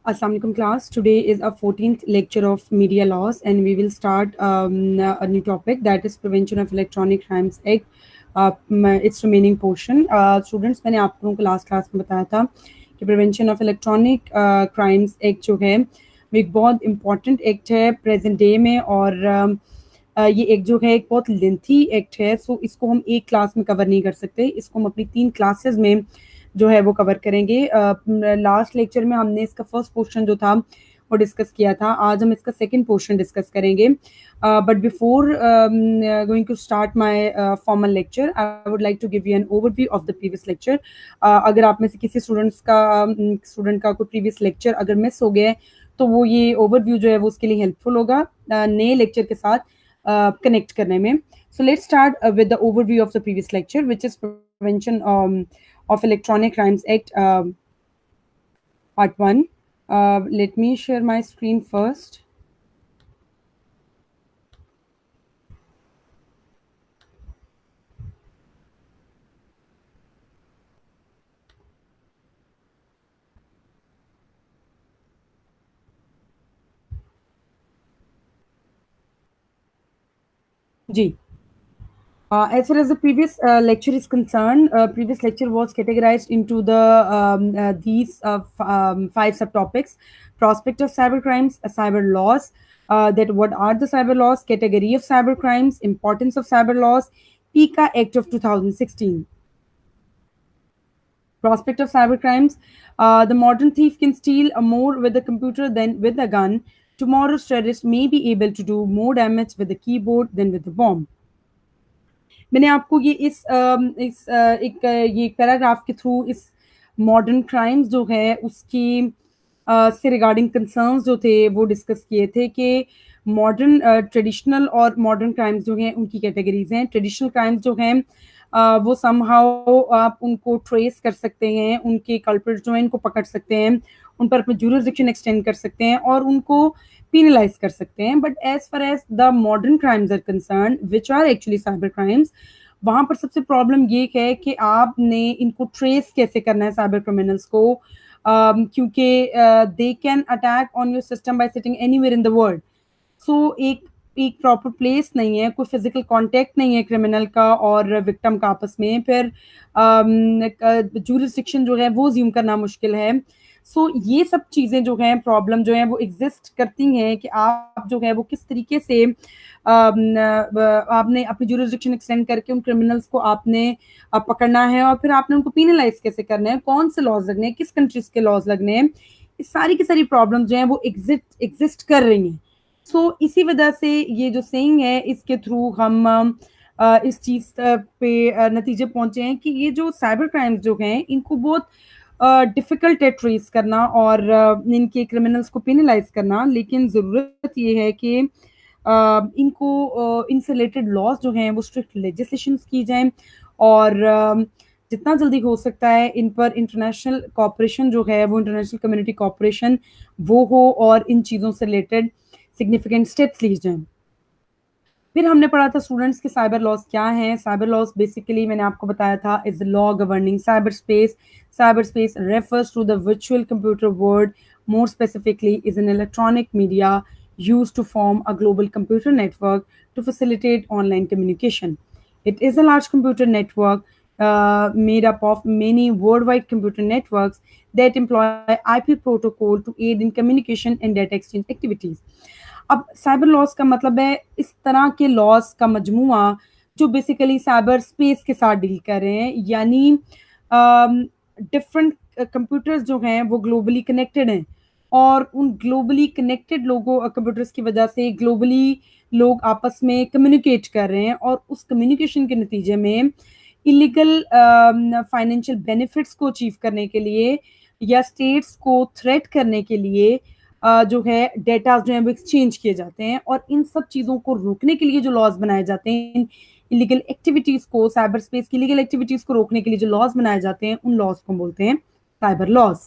Assalamualaikum class. Today is our 14th lecture of media laws and we will start a new topic, that is Prevention of Electronic Crimes Act. Its remaining portion. Students, मैंने आप लोगों को last class में बताया था कि prevention of electronic crimes act जो है वो एक बहुत इम्पॉर्टेंट एक्ट है प्रेजेंट डे में, और ये एक जो है एक बहुत लेंथी एक्ट है, सो इसको हम एक क्लास में कवर नहीं कर सकते, इसको हम अपनी 3 क्लासेस में जो है वो कवर करेंगे। लास्ट लेक्चर में हमने इसका फर्स्ट पोर्शन जो था वो डिस्कस किया था, आज हम इसका सेकंड पोर्शन डिस्कस करेंगे। But before going to start my formal lecture, I would like to give you an overview of the previous lecture. अगर आप में से किसी स्टूडेंट का कोई प्रीवियस लेक्चर अगर मिस हो गया है तो वो ये ओवरव्यू जो है वो उसके लिए हेल्पफुल होगा नए लेक्चर के साथ कनेक्ट करने में। So let's start with the overview of the previous lecture, which is Prevention of Electronic Crimes Act, Part 1. Let me share my screen first. Ji. As far as the previous lecture is concerned, previous lecture was categorized into these 5 subtopics: prospect of cyber crimes, cyber laws, that what are the cyber laws, category of cyber crimes, importance of cyber laws, PICA Act of 2016. Prospect of cyber crimes. The modern thief can steal more with a computer than with a gun. Tomorrow's terrorist may be able to do more damage with a keyboard than with a bomb. मैंने आपको ये ये paragraph के through इस modern crimes जो है उसकी से रिगार्डिंग कंसर्न्स जो थे वो डिस्कस किए थे कि मॉडर्न ट्रेडिशनल और मॉडर्न क्राइम्स जो हैं उनकी कैटेगरीज हैं। ट्रेडिशनल क्राइम्स जो हैं वो समहाउ आप उनको ट्रेस कर सकते हैं, उनके कल्प्रिट्स जो हैं इनको पकड़ सकते हैं, उन पर अपना जुरिसडिक्शन एक्सटेंड कर सकते हैं और उनको penalize कर सकते हैं। But as far as the modern crimes are concern which are actually cyber crimes, वहां पर सबसे प्रॉब्लम ये है कि आपने इनको ट्रेस कैसे करना है साइबर क्रिमिनल्स को, क्योंकि they can attack on your system by sitting anywhere in the world. So एक एक प्रॉपर प्लेस नहीं है, कोई फिजिकल कांटेक्ट नहीं है क्रिमिनल का और विक्टिम का आपस में, फिर जुरिसडिक्शन जो है वो ज्यूम करना मुश्किल है। सो ये सब चीज़ें जो हैं प्रॉब्लम जो हैं वो एग्जिस्ट करती हैं कि आप जो है वो किस तरीके से आपने अपनी जुरिसडिक्शन एक्सटेंड करके उन क्रिमिनल्स को आपने पकड़ना है और फिर आपने उनको पीनलाइज कैसे करना है, कौन से लॉज लगने हैं, किस कंट्रीज के लॉज लगने हैं, इस सारी की सारी प्रॉब्लम जो हैं वो एग्जिस्ट कर रही हैं। सो इसी वजह से ये जो सेइंग है इसके थ्रू हम इस चीज़ पे नतीजे पहुंचे हैं कि ये जो साइबर क्राइम्स जो हैं इनको बहुत डिफ़िकल्ट है ट्रेस करना और इनके क्रिमिनल्स को पेनलाइज करना, लेकिन ज़रूरत ये है कि इनसे रिलेटेड लॉज जो हैं वो स्ट्रिक्ट लेजिस्लेशंस की जाएं और जितना जल्दी हो सकता है इन पर इंटरनेशनल कॉपरेशन जो है वो इंटरनेशनल कम्युनिटी कॉपरेशन वो हो और इन चीज़ों से रिलेटेड सिग्निफिकेंट स्टेप्स लिए जाएं। फिर हमने पढ़ा था स्टूडेंट्स के साइबर लॉज क्या हैं। साइबर लॉज बेसिकली मैंने आपको बताया था is the law governing cyber space. Cyber space refers to the virtual computer world, more specifically is an electronic media used to form a global computer network to facilitate online communication. It is a large computer network made up of many worldwide computer networks that employ IP protocol to aid in communication and data exchange activities. अब cyber loss का मतलब है इस तरह के loss का मजमुआ जो basically cyber space के साथ डील कर रहे हैं, यानी डिफरेंट कंप्यूटर्स जो हैं वो ग्लोबली कनेक्टेड हैं और उन ग्लोबली कनेक्टेड लोगों कंप्यूटर्स की वजह से ग्लोबली लोग आपस में कम्युनिकेट कर रहे हैं और उस कम्युनिकेशन के नतीजे में इलीगल फाइनेंशियल बेनिफिट्स को अचीव करने के लिए या स्टेट्स को थ्रेट करने के लिए जो है डेटा जो है वो एक्सचेंज किए जाते हैं। और इन सब चीज़ों को रोकने के लिए जो लॉज बनाए जाते हैं, इलीगल एक्टिविटीज़ को, साइबर स्पेस की इलीगल एक्टिविटीज़ को रोकने के लिए जो लॉज बनाए जाते हैं उन लॉज को बोलते हैं साइबर लॉज।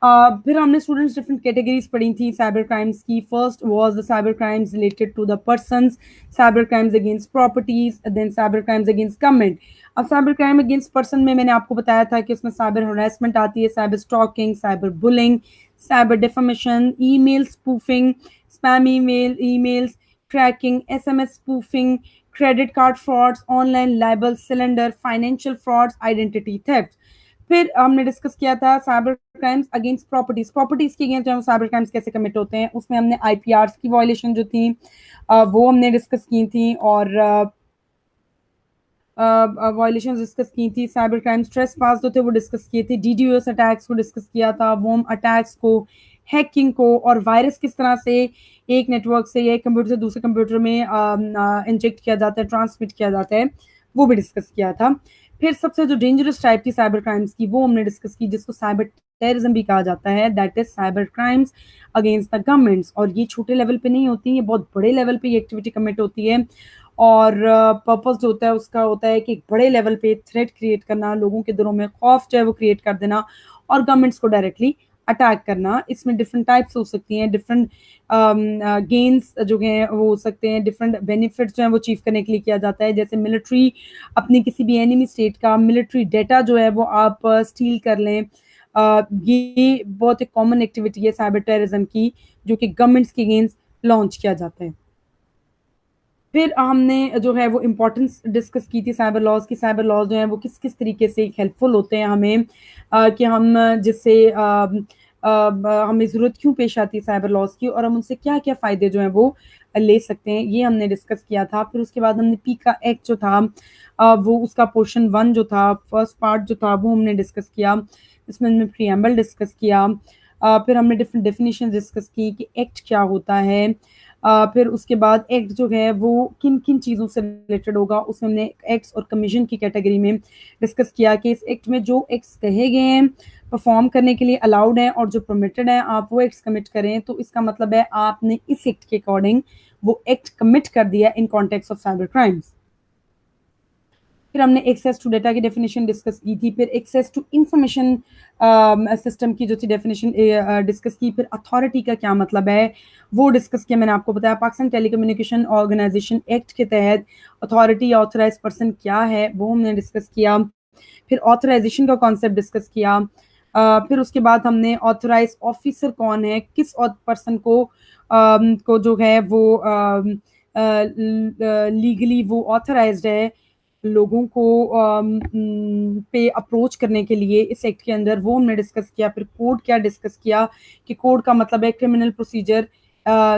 फिर हमने स्टूडेंट्स डिफरेंट कैटेगरीज पढ़ी थी साइबर क्राइम्स की. First was the cyber crimes related to the persons, cyber crimes against properties, then cyber crimes against government. अब साइबर क्राइम अगेंस्ट पर्सन में मैंने आपको बताया था कि उसमें साइबर हरासमेंट आती है, cyber stalking, cyber bullying, cyber defamation, email spoofing, spam emails, tracking, SMS spoofing, credit card frauds, online libel, cylinder, financial frauds, identity theft. फिर हमने डिस्कस किया था cyber crimes against properties. Properties के against जो cyber crimes कैसे commit होते हैं, उसमें हमने आईपीआर की वायलेशन जो थी वो हमने डिस्कस की थी, और वायलेशन डिस्कस की थी. साइबर क्राइम स्ट्रेस पास जो थे वो डिस्कस किए थे. डीडीओएस अटैक्स को डिस्कस किया था, वोम अटैक्स को, हैकिंग को, और वायरस किस तरह से एक नेटवर्क से या एक कंप्यूटर से दूसरे कंप्यूटर में इंजेक्ट किया जाता है, ट्रांसमिट किया जाता है, वो भी डिस्कस किया था. फिर सबसे जो डेंजरस टाइप थी साइबर क्राइम्स की वो हमने डिस्कस की, जिसको साइबर टेररिज्म भी कहा जाता है, that is cyber crimes against the governments. और ये छोटे लेवल पे नहीं होती, ये बहुत बड़े लेवल पे ये एक्टिविटी कमिट होती है. और पर्पस जो होता है उसका होता है कि एक बड़े लेवल पे थ्रेट क्रिएट करना, लोगों के दिलों में खौफ जो है वो क्रिएट कर देना, और गवर्नमेंट्स को डायरेक्टली अटैक करना. इसमें डिफरेंट टाइप्स हो सकती हैं, डिफरेंट गेन्स जो हैं वो हो सकते हैं, डिफरेंट बेनिफिट्स जो हैं वो अचीव करने के लिए किया जाता है. जैसे मिलिट्री अपनी किसी भी एनिमी स्टेट का मिलिट्री डेटा जो है वो आप स्टील कर लें. ये बहुत एक कॉमन एक्टिविटी है साइबर टेररिज्म की, जो कि गवर्नमेंट्स के अगेंस्ट लॉन्च किया जाता है. फिर हमने जो है वो इम्पोर्टेंस डिस्कस की थी साइबर लॉज की. साइबर लॉज जो हैं वो किस किस तरीके से हेल्पफुल होते हैं हमें, कि हम जिससे हमें ज़रूरत क्यों पेश आती है साइबर लॉज की, और हम उनसे क्या क्या फ़ायदे जो हैं वो ले सकते हैं, ये हमने डिस्कस किया था. फिर उसके बाद हमने पी का एक्ट जो था वो उसका पोर्शन 1 जो था, फर्स्ट पार्ट जो था वो हमने डिस्कस किया. इसमें हमने प्रीएम्बल डिस्कस किया. फिर हमने डिफरेंट डेफिनेशन डिस्कस की कि एक्ट क्या होता है. फिर उसके बाद एक्ट जो है वो किन किन चीज़ों से रिलेटेड होगा, उसमें हमने एक्ट्स और कमीशन की कैटेगरी में डिस्कस किया कि इस एक्ट में जो एक्ट्स कहे गए हैं परफॉर्म करने के लिए अलाउड हैं, और जो परमिटेड हैं आप वो एक्ट्स कमिट करें, तो इसका मतलब है आपने इस एक्ट के अकॉर्डिंग वो एक्ट कमिट कर दिया in context of cyber crimes. फिर हमने एक्सेस टू डेटा की डेफिनेशन डिस्कस की थी. फिर एक्सेस टू इंफॉर्मेशन सिस्टम की जो थी डेफिनेशन डिस्कस की. फिर अथॉरिटी का क्या मतलब है वो डिस्कस किया. मैंने आपको बताया पाकिस्तान टेलीकम्युनिकेशन ऑर्गेनाइजेशन एक्ट के तहत अथॉरिटी या ऑथराइज पर्सन क्या है वो हमने डिस्कस किया. फिर ऑथराइजेशन का कॉन्सेप्ट डिस्कस किया. फिर उसके बाद हमने ऑथराइज ऑफिसर कौन है, किस पर्सन को जो है वो लीगली वो ऑथराइज्ड है लोगों को पे अप्रोच करने के लिए इस एक्ट के अंदर, वो हमने डिस्कस किया. फिर कोड क्या डिस्कस किया कि कोड का मतलब है क्रिमिनल प्रोसीजर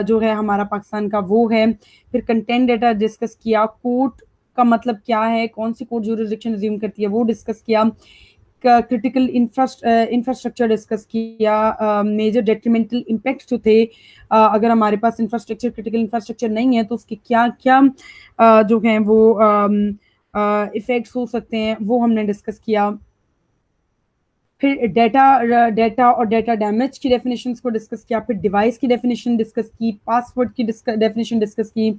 जो है हमारा पाकिस्तान का वो है. फिर कंटेंट डेटा डिस्कस किया. कोर्ट का मतलब क्या है, कौन सी कोर्ट जुरिसडिक्शन रिज्यूम करती है वो डिस्कस किया. क्रिटिकल इंफ्रास्ट्रक्चर डिस्कस किया. मेजर डेट्रीमेंटल इम्पैक्ट जो थे, अगर हमारे पास इंफ्रास्ट्रक्चर क्रिटिकल इंफ्रास्ट्रक्चर नहीं है तो उसके क्या क्या जो हैं वो इफेक्ट्स हो सकते हैं वो हमने डिस्कस किया. फिर डेटा और डेटा डैमेज की डेफिनेशंस को डिस्कस किया. फिर डिवाइस की डेफिनेशन डिस्कस की. पासवर्ड की डेफिनेशन डिस्कस की.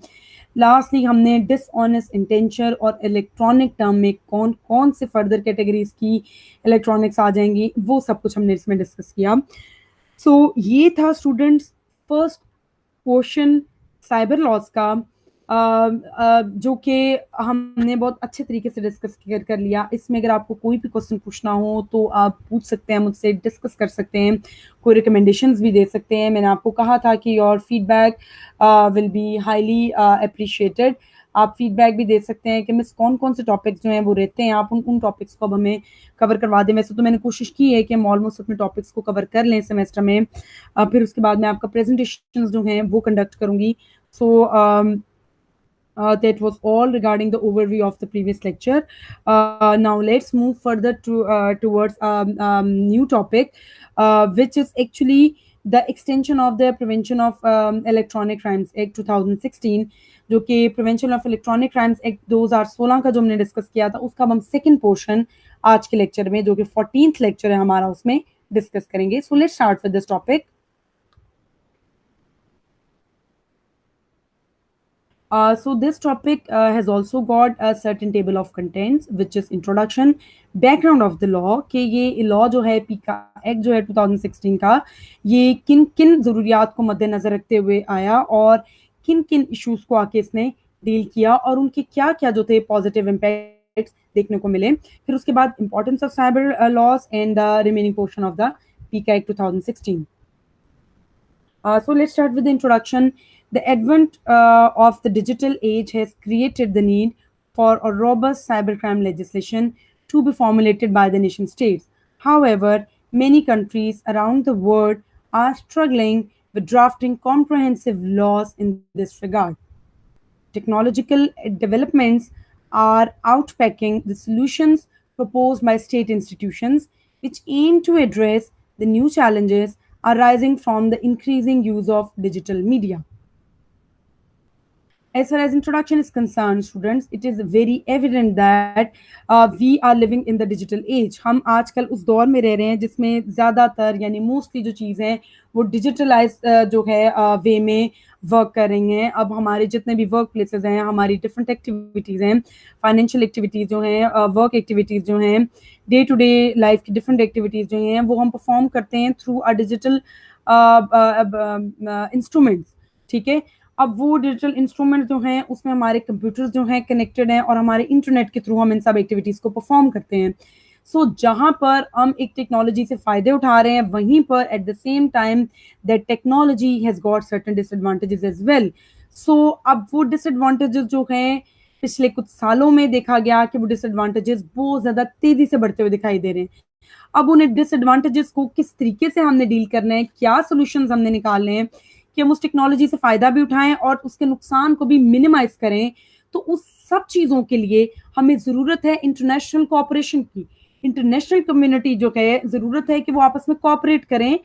लास्टली हमने डिसऑनेस्ट इंटेंशन और इलेक्ट्रॉनिक टर्म में कौन कौन से फर्दर कैटेगरीज की इलेक्ट्रॉनिक्स आ जाएंगी वो सब कुछ हमने इसमें डिस्कस किया. सो ये था students first portion cyber laws का, जो कि हमने बहुत अच्छे तरीके से डिस्कस कर लिया. इसमें अगर आपको कोई भी क्वेश्चन पूछना हो तो आप पूछ सकते हैं मुझसे, डिस्कस कर सकते हैं, कोई रिकमेंडेशंस भी दे सकते हैं. मैंने आपको कहा था कि your feedback will be highly appreciated. आप फीडबैक भी दे सकते हैं कि मिस कौन कौन से टॉपिक्स जो हैं वो रहते हैं, आप उन टॉपिक्स को अब हमें कवर करवा दें. वैसे तो मैंने कोशिश की है कि हम ऑलमोस्ट अपने टॉपिक्स को कवर कर लें सेमेस्टर में. फिर उसके बाद मैं आपका प्रेजेंटेशन जो हैं वो कंडक्ट करूँगी. सो that was all regarding the overview of the previous lecture. Now let's move further towards new topic, which is actually the extension of the Prevention of Electronic Crimes Act 2016, जो कि prevention of electronic crimes act 2016 का जो हमने discuss किया था, उसका हम second portion आज के लेक्चर में, जो कि 14th लेक्चर है हमारा, उसमें डिस्कस करेंगे. So let's start with this topic. So this topic has also got a certain table of contents, which is introduction, background of the law कि ये law जो है पीका एक्ट जो है 2016 का ये किन किन ज़रूरियात को मद्देनज़र रखते हुए आया और किन किन इश्यूज को आके इसने डील किया और उनके क्या क्या जो थे पॉजिटिव इम्पैक्ट्स देखने को मिले. फिर उसके बाद importance of cyber laws and the remaining portion of the PECA act 2016. So let's start with the introduction. The advent of the digital age has created the need for a robust cybercrime legislation to be formulated by the nation states. However, many countries around the world are struggling with drafting comprehensive laws in this regard. Technological developments are outpacking the solutions proposed by state institutions, which aim to address the new challenges arising from the increasing use of digital media. As far as introduction is concerned, students, it is very evident that we are living in the digital age. हम आजकल उस दौर में रह रहे हैं जिसमें ज़्यादातर यानी मोस्टली जो चीज़ हैं वो डिजिटलाइज जो है वे में वर्क कर रही हैं. अब हमारे जितने भी वर्क प्लेसेस हैं, हमारी डिफरेंट एक्टिविटीज़ हैं, फाइनेंशियल एक्टिविटीज़ जो हैं, वर्क एक्टिविटीज़ जो हैं, डे टू डे लाइफ की डिफरेंट एक्टिविटीज़ जो हैं वो हम परफॉर्म करते हैं थ्रू अ डिजिटल इंस्ट्रूमेंट्स. ठीक है, अब वो डिजिटल इंस्ट्रूमेंट जो हैं उसमें हमारे कंप्यूटर्स जो हैं कनेक्टेड हैं और हमारे इंटरनेट के थ्रू हम इन सब एक्टिविटीज़ को परफॉर्म करते हैं. सो जहाँ पर हम एक टेक्नोलॉजी से फ़ायदे उठा रहे हैं वहीं पर at the same time that technology has got certain disadvantages as well. So अब वो डिसएडवांटेजेस जो हैं पिछले कुछ सालों में देखा गया कि वो डिसएडवांटेजेस बहुत ज़्यादा तेज़ी से बढ़ते हुए दिखाई दे रहे हैं. अब उन्हें डिसएडवांटेजेस को किस तरीके से हमने डील करना है, क्या सॉल्यूशंस हमने निकालने हैं कि हम उस टेक्नोलॉजी से फ़ायदा भी उठाएं और उसके नुकसान को भी मिनिमाइज करें, तो उस सब चीज़ों के लिए हमें ज़रूरत है इंटरनेशनल कोऑपरेशन की. इंटरनेशनल कम्युनिटी जो है ज़रूरत है कि वो आपस में कोऑपरेट करें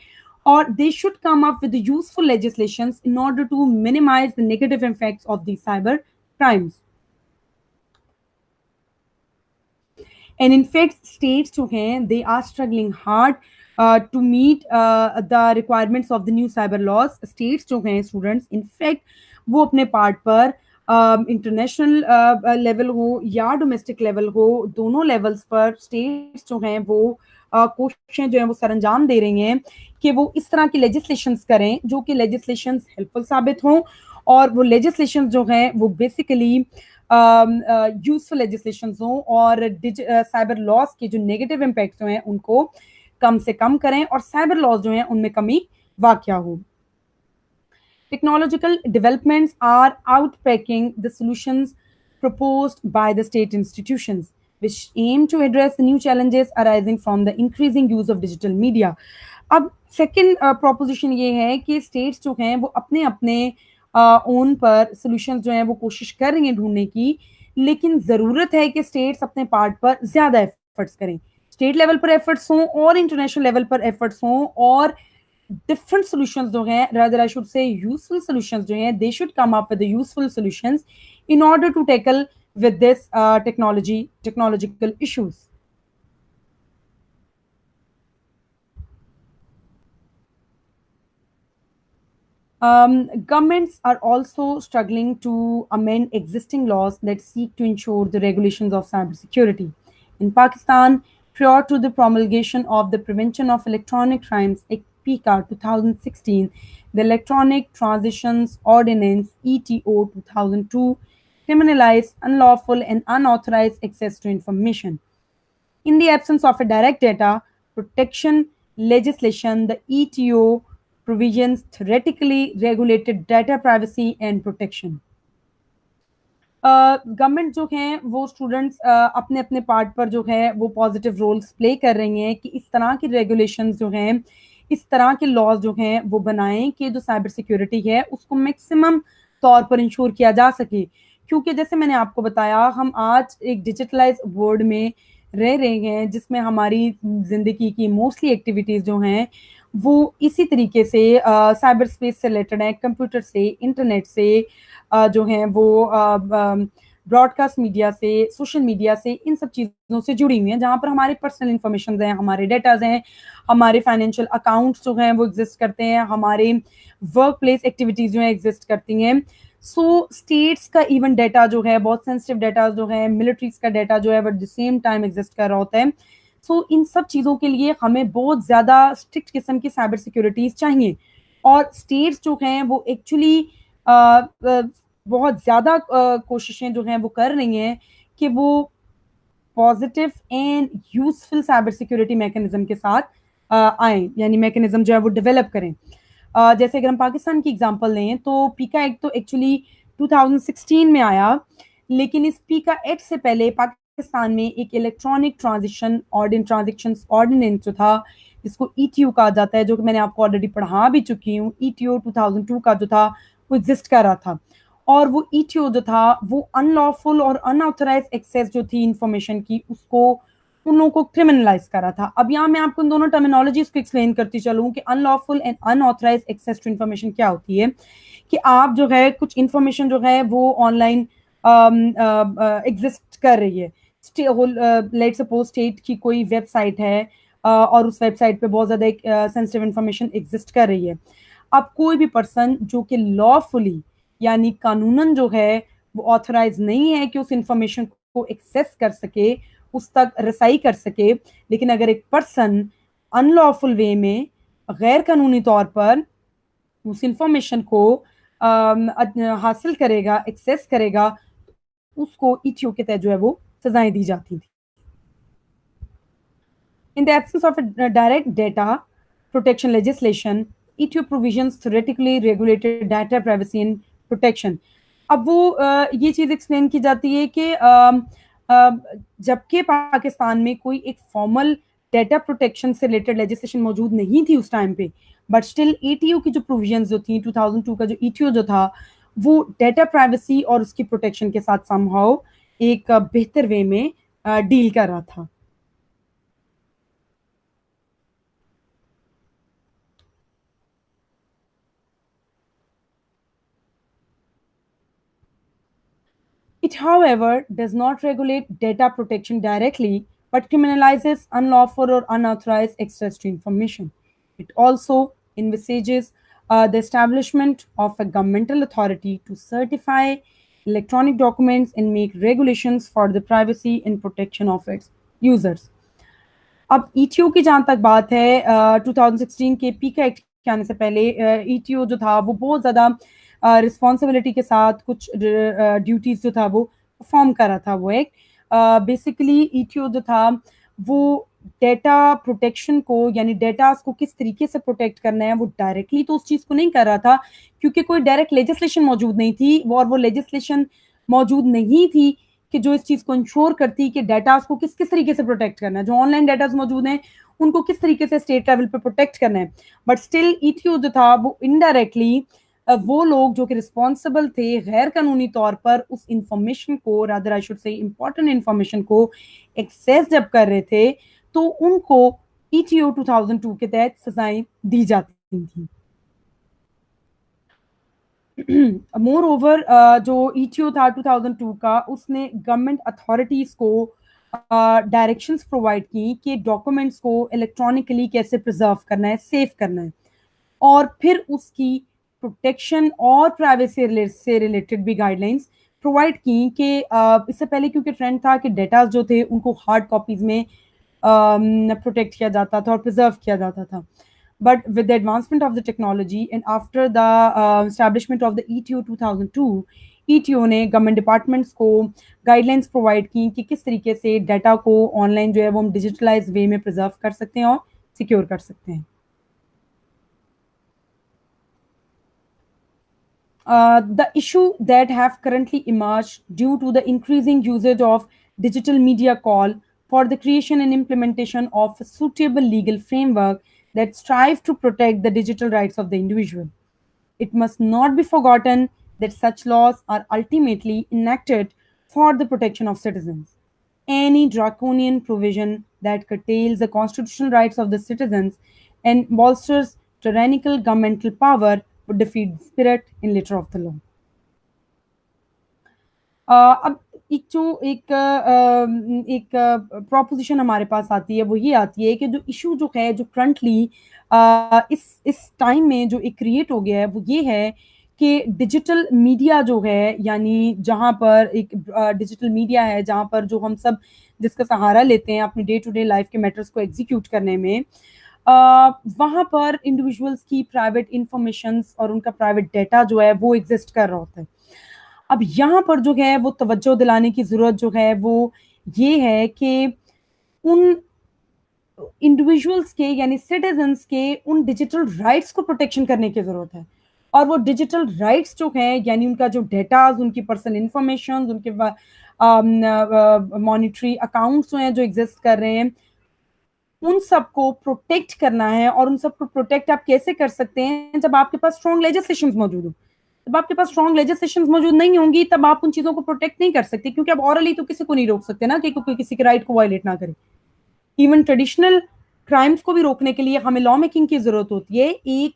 और they should come up with useful legislations in order to minimize the negative effects of the cyber crimes. And in fact, states जो हैं they are struggling hard to meet the requirements of the new cyber laws. States जो हैं students, in fact, वो अपने part पर international level हो या domestic level हो, दोनों लेवल्स पर स्टेट्स जो हैं वो कोशिशें जो हैं वो सरअंजाम दे रही हैं कि वो इस तरह की लेजिस्लेशंस करें जो कि लेजिस्लेशंस हेल्पफुल साबित हों और वो लेजिस्लेशंस जो हैं वो बेसिकली यूजफुल लेजिस्लेशंस हों और साइबर लॉज के जो नेगेटिव इम्पैक्ट हैं उनको कम से कम करें और साइबर लॉज जो हैं उनमें कमी वाक़या हो. Technological developments are outpacking the solutions proposed by the state institutions, which aim to address the new challenges arising from the increasing use of digital media. अब सेकेंड प्रोपोजिशन ये है कि स्टेट्स जो हैं वो अपने अपने ओन पर सोल्यूशन जो हैं वो कोशिश कर रही हैं ढूंढने की, लेकिन ज़रूरत है कि स्टेट्स अपने पार्ट पर ज़्यादा एफर्ट्स करें. स्टेट लेवल पर एफर्ट्स हों और इंटरनेशनल लेवल पर एफर्ट्स हों और different solutions जो हैं, rather I should say useful solutions जो हैं, they should come up with the useful solutions in order to tackle with this technological issues. Governments are also struggling to amend existing laws that seek to ensure the regulations of cybersecurity. In Pakistan, prior to the promulgation of the Prevention of Electronic Crimes Act PICA 2016, the Electronic Transactions Ordinance ETO 2002 criminalized unlawful and unauthorized access to information. In the absence of a direct data protection legislation, the ETO provisions theoretically regulated data privacy and protection. Government जो हैं वो students अपने अपने part पर जो है वो positive roles play कर रही हैं कि इस तरह की रेगुलेशंस जो हैं, इस तरह के लॉज जो हैं वो बनाएं कि जो साइबर सिक्योरिटी है उसको मैक्सिमम तौर पर इंश्योर किया जा सके. क्योंकि जैसे मैंने आपको बताया, हम आज एक डिजिटलाइज वर्ल्ड में रह रहे हैं जिसमें हमारी ज़िंदगी की मोस्टली एक्टिविटीज़ जो हैं वो इसी तरीके से साइबर स्पेस से रिलेटेड है, कंप्यूटर से, इंटरनेट से, जो हैं वो ब्रॉडकास्ट मीडिया से, सोशल मीडिया से, इन सब चीज़ों से जुड़ी हुई हैं जहाँ पर हमारे पर्सनल इन्फॉर्मेशन हैं, हमारे डेटाज हैं, हमारे फाइनेंशियल अकाउंट्स जो हैं वो एग्जिस्ट करते हैं, हमारे वर्क प्लेस एक्टिविटीज़ जो हैं एग्जिस्ट करती हैं. सो स्टेट्स का इवन डाटा जो है, बहुत सेंसिटिव डाटा जो है, मिलिट्रीज का डाटा जो है, वो eight the same time exist कर रहा होता है। सो इन सब चीज़ों के लिए हमें बहुत ज़्यादा स्ट्रिक्ट किस्म की साइबर सिक्योरिटीज चाहिए। और स्टेट्स जो हैं वो एक्चुअली बहुत ज़्यादा कोशिशें जो हैं वो कर रही हैं कि वो positive and useful cyber security mechanism के साथ आए, यानी मैकेनिज्म जो है वो डेवलप करें। जैसे अगर हम पाकिस्तान की एग्जांपल लें तो पीका एक्ट तो एक्चुअली 2016 में आया, लेकिन इस पीका एक्ट से पहले पाकिस्तान में एक इलेक्ट्रॉनिक ट्रांजेक्शन ऑर्डिनेंस जो था, जिसको ईटीयू कहा जाता है, जो कि मैंने आपको ऑलरेडी पढ़ा भी चुकी हूँ। ईटीओ 2002 का जो था वो एग्जिस्ट कर रहा था, और वो ईटीओ जो था वो अनलॉफुल और अनऑथराइज एक्सेस जो थी इंफॉर्मेशन की, उसको उन लोगों को क्रिमिनलाइज करा था। अब यहाँ मैं आपको इन दोनों टर्मिनोलॉजीज को एक्सप्लेन करती चलूँ कि unlawful and unauthorise access to information क्या होती है। कि आप जो है कुछ इन्फॉर्मेशन जो है वो ऑनलाइन एग्जिस्ट कर रही है। लेट सपोज स्टेट की कोई वेबसाइट है, और उस वेबसाइट पे बहुत ज्यादा एक सेंसिटिव इन्फॉर्मेशन एग्जिस्ट कर रही है। अब कोई भी पर्सन जो कि लॉफुली, यानी कानूनन जो है वो ऑथराइज नहीं है कि उस इंफॉर्मेशन को एक्सेस कर सके, उस तक रसाई कर सके, लेकिन अगर एक पर्सन अनलॉफुल वे में, गैर कानूनी तौर पर उस इंफॉर्मेशन को हासिल करेगा, एक्सेस करेगा, उसको ईटीओ के तहत जो है वो सजाएं दी जाती थी। In the absence of a direct data protection legislation, ETO provisions theoretically regulated data privacy and protection. अब वो ये चीज़ एक्सप्लेन की जाती है कि जबकि पाकिस्तान में कोई एक फॉर्मल डेटा प्रोटेक्शन से रिलेटेड लेजिस्लेशन मौजूद नहीं थी उस टाइम पे, बट स्टिल एटीओ की जो प्रोविजंस जो थी, 2002 का जो ईटीओ जो था, वो डेटा प्राइवेसी और उसकी प्रोटेक्शन के साथ समहाउ एक बेहतर वे में डील कर रहा था। It, however, does not regulate data protection directly, but criminalizes unlawful or unauthorized access to information. It also envisages the establishment of a governmental authority to certify electronic documents and make regulations for the privacy and protection of its users. अब ETO की जहाँ तक बात है, 2016 के पीका act के आने से पहले ईटीओ जो था वो बहुत ज़्यादा रिस्पॉन्सिबिलिटी के साथ कुछ ड्यूटीज जो था वो परफॉर्म कर रहा था। वो एक बेसिकली ईटीओ जो था वो डेटा प्रोटेक्शन को, यानी डेटा को किस तरीके से प्रोटेक्ट करना है, वो डायरेक्टली तो उस चीज़ को नहीं कर रहा था, क्योंकि कोई डायरेक्ट लेजिस्लेशन मौजूद नहीं थी, और वो लेजिस्लेशन मौजूद नहीं थी कि जो इस चीज़ को इंश्योर करती कि डाटा को किस किस तरीके से प्रोटेक्ट करना है। जो ऑनलाइन डाटा मौजूद हैं उनको किस तरीके से स्टेट लेवल पे प्रोटेक्ट करना है। बट स्टिल ईटीओ जो था वो इनडायरेक्टली वो लोग जो कि रिस्पॉन्सिबल थे गैर कानूनी तौर पर उस इंफॉर्मेशन को, rather I should say important information को एक्सेस जब कर रहे थे, तो उनको ईटीओ 2002 के तहत सजाएं दी जाती थी। मोर ओवर जो ईटीओ था 2002 का, उसने गवर्नमेंट अथॉरिटीज को डायरेक्शंस प्रोवाइड की कि डॉक्यूमेंट्स को इलेक्ट्रॉनिकली कैसे प्रिजर्व करना है, सेव करना है, और फिर उसकी प्रोटेक्शन और प्राइवेसी से रिलेटेड भी गाइडलाइंस प्रोवाइड की कि इससे पहले क्योंकि ट्रेंड था कि डेटा जो थे उनको हार्ड कॉपीज में प्रोटेक्ट किया जाता था और प्रिजर्व किया जाता था। But with the advancement of the technology and after the establishment of the ETO 2002, ETO ने गवर्नमेंट डिपार्टमेंट्स को गाइडलाइंस प्रोवाइड की कि किस तरीके से डाटा को ऑनलाइन जो है वो हम डिजिटलाइज वे में प्रिजर्व कर सकते हैं और सिक्योर कर सकते हैं। The issue that have currently emerged due to the increasing usage of digital media call for the creation and implementation of a suitable legal framework that strive to protect the digital rights of the individual. It must not be forgotten that such laws are ultimately enacted for the protection of citizens. Any draconian provision that curtails the constitutional rights of the citizens and bolsters tyrannical governmental power would defeat the spirit and letter of the law. अब एक proposition हमारे पास आती है, वो ये आती है कि जो इशू जो है, जो करंटली इस टाइम में जो एक क्रिएट हो गया है, वो ये है कि डिजिटल मीडिया जो है, यानी जहाँ पर एक डिजिटल मीडिया है जहाँ पर जो हम सब जिसका सहारा लेते हैं अपनी डे टू डे लाइफ के मैटर्स को एग्जीक्यूट करने में, वहाँ पर इंडिविजुअल्स की प्राइवेट इंफॉर्मेशंस और उनका प्राइवेट डेटा जो है वो एग्जिस्ट कर रहा होता है। अब यहाँ पर जो है वो तवज्जो दिलाने की ज़रूरत जो है वो ये है कि उन इंडिविजुअल्स के यानी सिटीजन्स के उन डिजिटल राइट्स को प्रोटेक्शन करने की ज़रूरत है। और वो डिजिटल राइट्स जो हैं यानी उनका जो डेटाज, उनकी पर्सनल इंफॉर्मेशन, उनके मॉनिटरी अकाउंट्स जो हैं जो एग्जिस्ट कर रहे हैं, उन सबको प्रोटेक्ट करना है। और उन सबको प्रोटेक्ट आप कैसे कर सकते हैं? जब आपके पास स्ट्रॉन्ग लेजिस्लेशंस मौजूद हो। जब आपके पास स्ट्रॉन्ग लेजिस्लेशंस मौजूद नहीं होंगी तब आप उन चीज़ों को प्रोटेक्ट नहीं कर सकते, क्योंकि आप ऑरली तो किसी को नहीं रोक सकते ना कि कोई किसी के राइट को वायलेट ना करे। इवन ट्रेडिशनल क्राइम्स को भी रोकने के लिए हमें लॉ मेकिंग की जरूरत होती है। एक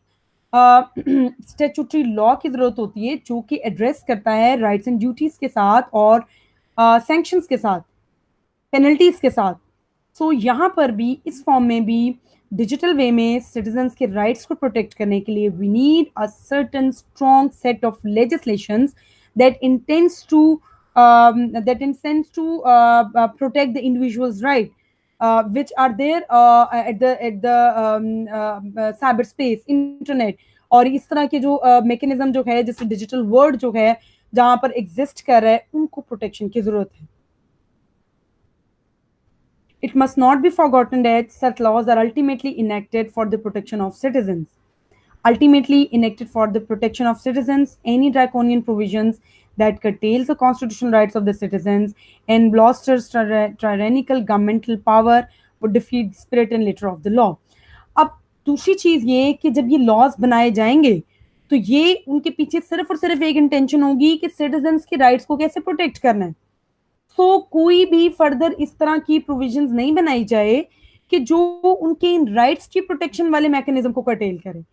स्टेचुटरी लॉ की जरूरत होती है जो कि एड्रेस करता है राइट्स एंड ड्यूटीज के साथ और सैंक्शंस के साथ, पेनल्टीज के साथ। सो यहाँ पर भी इस फॉर्म में भी डिजिटल वे में सिटीजन्स के राइट्स को प्रोटेक्ट करने के लिए we need a certain strong set of legislations that intends to protect the individual's right, which are there at the cyber space, internet। और इस तरह के जो मैकेनिज्म जो है जैसे डिजिटल वर्ल्ड जो है जहां पर एग्जिस्ट कर रहा है उनको प्रोटेक्शन की जरूरत है। It must not be forgotten that such laws are ultimately enacted for the protection of citizens. Ultimately enacted for the protection of citizens, any draconian provisions that curtails the constitutional rights of the citizens and bolsters tyrannical governmental power would defeat the spirit and letter of the law. अब दूसरी चीज ये कि जब ये laws बनाए जाएंगे तो ये उनके पीछे सिर्फ और सिर्फ एक इंटेंशन होगी कि सिटीजन्स के राइट्स को कैसे प्रोटेक्ट करना है। सो कोई भी फर्दर इस तरह की प्रोविजंस नहीं बनाई जाए कि जो उनके इन राइट्स की प्रोटेक्शन वाले मैकेनिज्म को कर्टेल करे,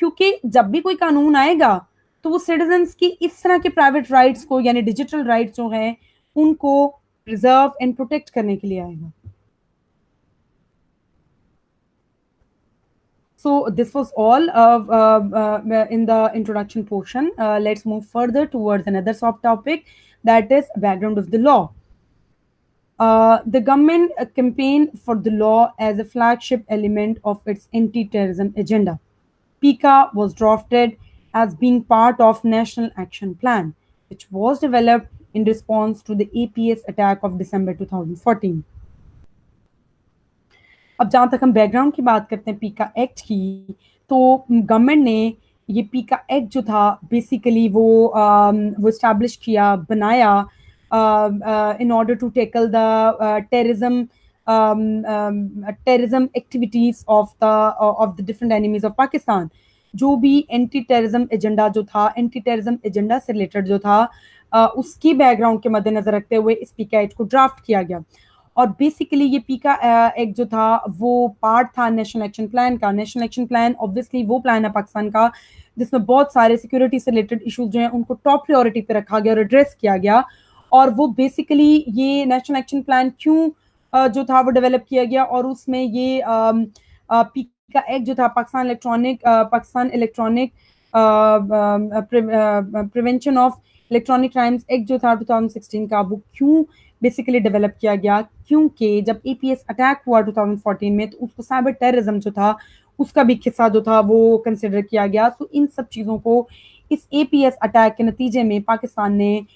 क्योंकि जब भी कोई कानून आएगा तो वो सिटीजन्स की इस तरह के प्राइवेट राइट्स को यानी डिजिटल राइट्स जो हैं उनको प्रिजर्व एंड प्रोटेक्ट करने के लिए आएगा। So this was all in the introduction portion. Let's move further towards another subtopic, that is background of the law. The government campaigned for the law as a flagship element of its anti-terrorism agenda. PICA was drafted as being part of National Action Plan, which was developed in response to the APS attack of December 2014. अब जहाँ तक हम background की बात करते हैं पीका act की, तो गवर्नमेंट ने ये पीका एक्ट जो था बेसिकली वो इस्टेब्लिश किया, बनाया in order to tackle the terrorism activities of the different enemies of Pakistan. जो भी एंटी टेररिज्म एजेंडा जो था, एंटी टेररिज्म एजेंडा से रिलेटेड जो था, उसकी बैकग्राउंड के मद्देनजर रखते हुए इस पीका एक्ट को ड्राफ्ट किया गया। और बेसिकली ये पीका एक्ट जो था वो पार्ट था नेशनल एक्शन प्लान का। नेशनल एक्शन प्लान ऑब्वियसली वो प्लान है पाकिस्तान का जिसमें बहुत सारे सिक्योरिटी से रिलेटेड इश्यूज जो हैं उनको टॉप प्रायोरिटी पे रखा गया और एड्रेस किया गया। और वो बेसिकली ये नेशनल एक्शन प्लान क्यों जो था वो डेवलप किया गया, और उसमें ये पीका एक्ट जो था Pakistan electronic prevention of electronic crimes act जो था 2016 का, वो क्यों बेसिकली डेवलप किया गया, क्योंकि जब एपीएस अटैक हुआ 2014 में तो उसको साइबर टेररिज्म जो था उसका भी हिस्सा जो था वो कंसिडर किया गया। तो इन सब चीज़ों को इस एपीएस अटैक के नतीजे में पाकिस्तान ने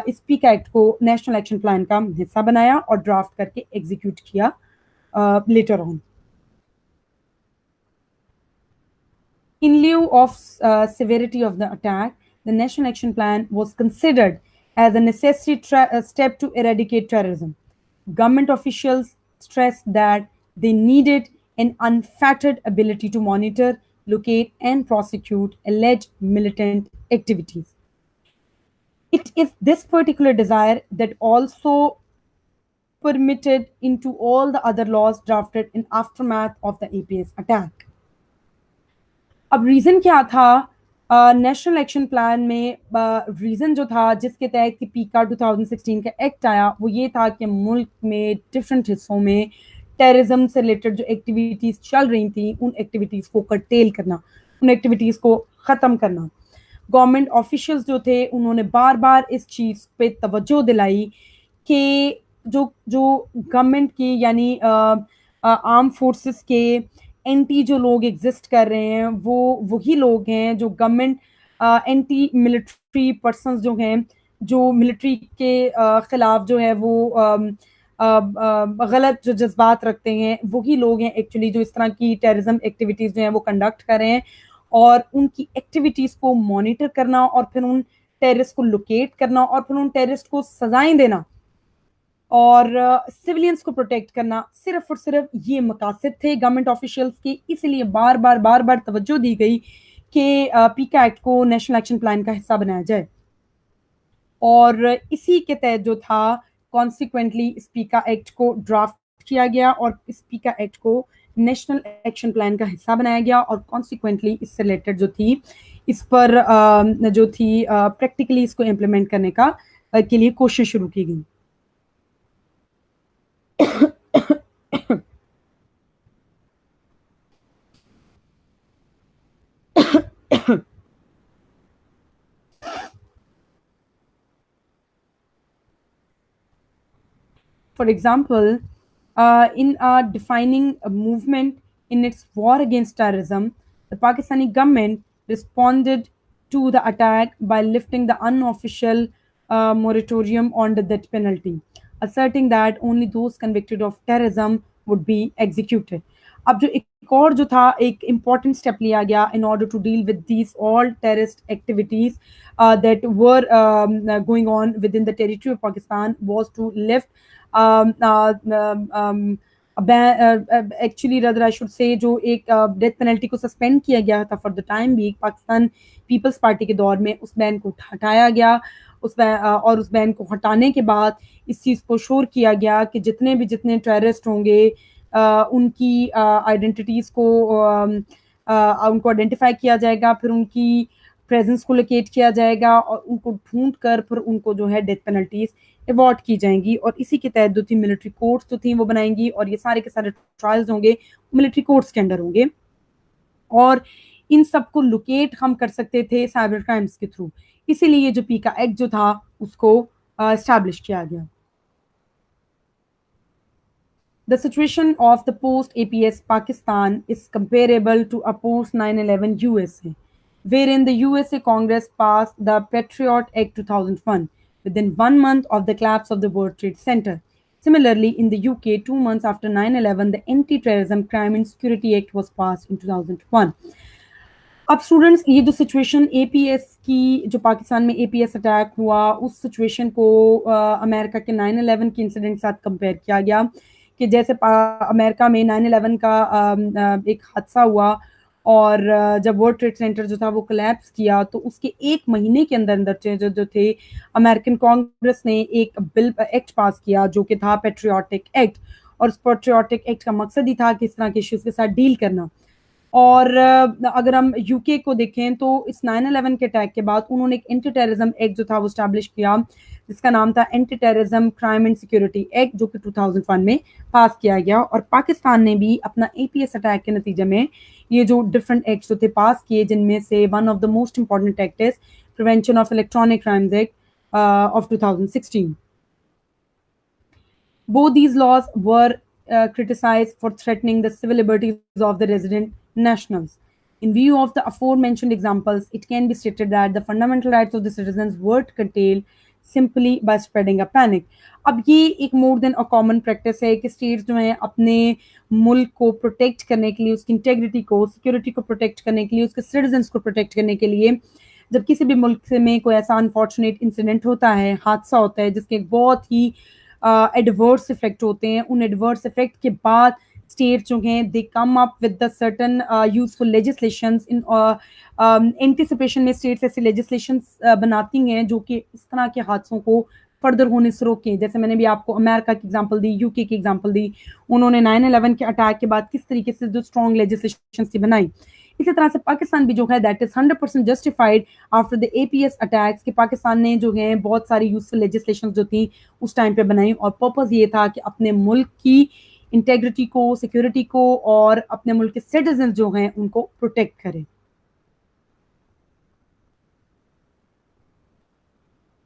इस पीका एक्ट को नेशनल एक्शन प्लान का हिस्सा बनाया और ड्राफ्ट करके एग्जीक्यूट किया later on. In lieu of severity of the attack, the National Action Plan was considered as a necessary step to eradicate terrorism. Government officials stressed that they needed an unfettered ability to monitor, locate, and prosecute alleged militant activities. It is this particular desire that also permitted into all the other laws drafted in aftermath of the APS attack. अब reason क्या था national action plan में? Reason जो था जिसके तहत कि पीका 2016 का एक्ट आया वो ये था कि मुल्क में डिफरेंट हिस्सों में टेररिज्म से रिलेटेड जो एक्टिविटीज़ चल रही थी उन एक्टिविटीज़ को कर्टेल करना, उन एक्टिविटीज़ को ख़त्म करना। गवर्नमेंट ऑफिशियल्स जो थे उन्होंने बार-बार इस चीज़ पे तवज्जो दिलाई कि जो जो गवर्नमेंट की यानी आर्म फोर्सेस के एंटी जो लोग एग्जिस्ट कर रहे हैं वो वही लोग हैं जो गवर्नमेंट एंटी मिलिट्री पर्सन्स जो हैं जो मिलिट्री के खिलाफ जो है वो गलत जो जज्बात रखते हैं वही लोग हैं एक्चुअली जो इस तरह की टेररिज्म एक्टिविटीज़ जो हैं वो कंडक्ट कर रहे हैं और उनकी एक्टिविटीज़ को मॉनिटर करना और फिर उन टेररिस्ट को लोकेट करना और फिर उन टेररिस्ट को सजाएं देना और सिविलियंस को प्रोटेक्ट करना सिर्फ और सिर्फ ये मकासद थे गवर्नमेंट ऑफिशियल्स के, इसलिए बार बार तवज्जो दी गई कि पीका एक्ट को नेशनल एक्शन प्लान का हिस्सा बनाया जाए और इसी के तहत जो था कॉन्सिक्वेंटली स्पीका एक्ट को ड्राफ्ट किया गया और स्पीका एक्ट को नेशनल एक्शन प्लान का हिस्सा बनाया गया और कॉन्सिक्वेंटली इससे रिलेटेड जो थी इस पर जो थी प्रैक्टिकली इसको इम्प्लीमेंट करने का के लिए कोशिश शुरू की गई। For example, in a defining a movement in its war against terrorism, the Pakistani government responded to the attack by lifting the unofficial moratorium on the death penalty, asserting that only those convicted of terrorism would be executed. अब जो एक और जो था एक important step लिया गया in order to deal with these all terrorist activities that were going on within the territory of Pakistan was to lift actually rather I should say जो एक डेथ पेनल्टी को सस्पेंड किया गया था for the time भी Pakistan peoples party के दौर में उस बैन को हटाया गया और उस बैन को हटाने के बाद इस चीज़ को श्योर किया गया कि जितने टेररिस्ट होंगे उनकी आइडेंटिटीज़ को उनको आइडेंटिफाई किया जाएगा फिर उनकी प्रेजेंस को लोकेट किया जाएगा और उनको ढूंढ कर फिर उनको जो है डेथ पेनल्टीज अवॉर्ड की जाएंगी और इसी के तहत जो थी मिलिट्री कोर्ट्स जो थी वो बनाएंगी और ये सारे के सारे ट्रायल्स होंगे मिलिट्री कोर्ट्स के अंडर होंगे और इन सबको लोकेट हम कर सकते थे साइबर क्राइम्स के थ्रू, इसीलिए जो पीका एक्ट जो था उसको एस्टैब्लिश किया गया। The situation of the post-APS Pakistan is comparable to a post-9/11 USA, wherein the USA Congress passed the Patriot Act 2001 within 1 month of the collapse of the World Trade Center. Similarly, in the UK, 2 months after 9/11, the Anti-Terrorism Crime and Security Act was passed in 2001. अब students ये जो situation APS की जो पाकिस्तान में APS attack हुआ उस situation को America के 9/11 के इंसिडेंट के साथ कंपेयर किया गया कि जैसे अमेरिका में 9/11 का एक हादसा हुआ और जब वर्ल्ड ट्रेड सेंटर जो था वो कोलैप्स किया तो उसके एक महीने के अंदर अंदर जो थे अमेरिकन कांग्रेस ने एक बिल एक्ट पास किया जो कि था पेट्रियाटिक एक्ट और उस पेट्रियाटिक एक्ट का मकसद ही था कि इस तरह के इश्यूज के साथ डील करना। और अगर हम यूके को देखें तो इस 9/11 के अटैक के बाद उन्होंने एक एंटी टेररिज्म एक्ट जो था वो स्टैब्लिश किया जिसका नाम था anti terrorism crime and security act जो कि 2001 में पास किया गया और पाकिस्तान ने भी अपना एपीएस अटैक के नतीजे में ये जो डिफरेंट एक्ट जो थे पास किए जिनमें से one of the most important act is prevention of electronic crimes act of 2016। Both these laws were criticized for threatening the civil liberties of the resident nationals. In view of the aforementioned examples, it can be stated that the fundamental rights of the citizens were curtailed simply by spreading a panic. अब ये एक more than a common practice है कि states जो हैं अपने मुल्क को प्रोटेक्ट करने के लिए उसकी इंटेग्रिटी को सिक्योरिटी को प्रोटेक्ट करने के लिए उसके सिटीजन्स को प्रोटेक्ट करने के लिए जब किसी भी मुल्क में कोई ऐसा अनफॉर्चुनेट इंसिडेंट होता है हादसा होता है जिसके बहुत ही एडवर्स इफेक्ट होते हैं उन एडवर्स इफेक्ट के बाद स्टेट जो हैं they come up with the certain useful legislations in anticipation में स्टेट्स ऐसी लेजिस्लेशंस बनाती हैं जो कि इस तरह के हादसों को फर्दर होने से रोकें। जैसे मैंने भी आपको अमेरिका की एग्जांपल दी यूके की एग्जांपल दी उन्होंने 9/11 के अटैक के बाद किस तरीके से जो स्ट्रॉन्ग लेजिस्लेशन थी बनाई इसी तरह से पाकिस्तान भी जो है that is 100% justified after the APS attacks कि पाकिस्तान ने जो है बहुत सारी यूजफुल लेजिस्लेशन जो थी उस टाइम पे बनाई और पर्पस ये था कि अपने मुल्क की इंटेग्रिटी को सिक्योरिटी को और अपने मुल्क के सिटीजन जो हैं उनको प्रोटेक्ट करे।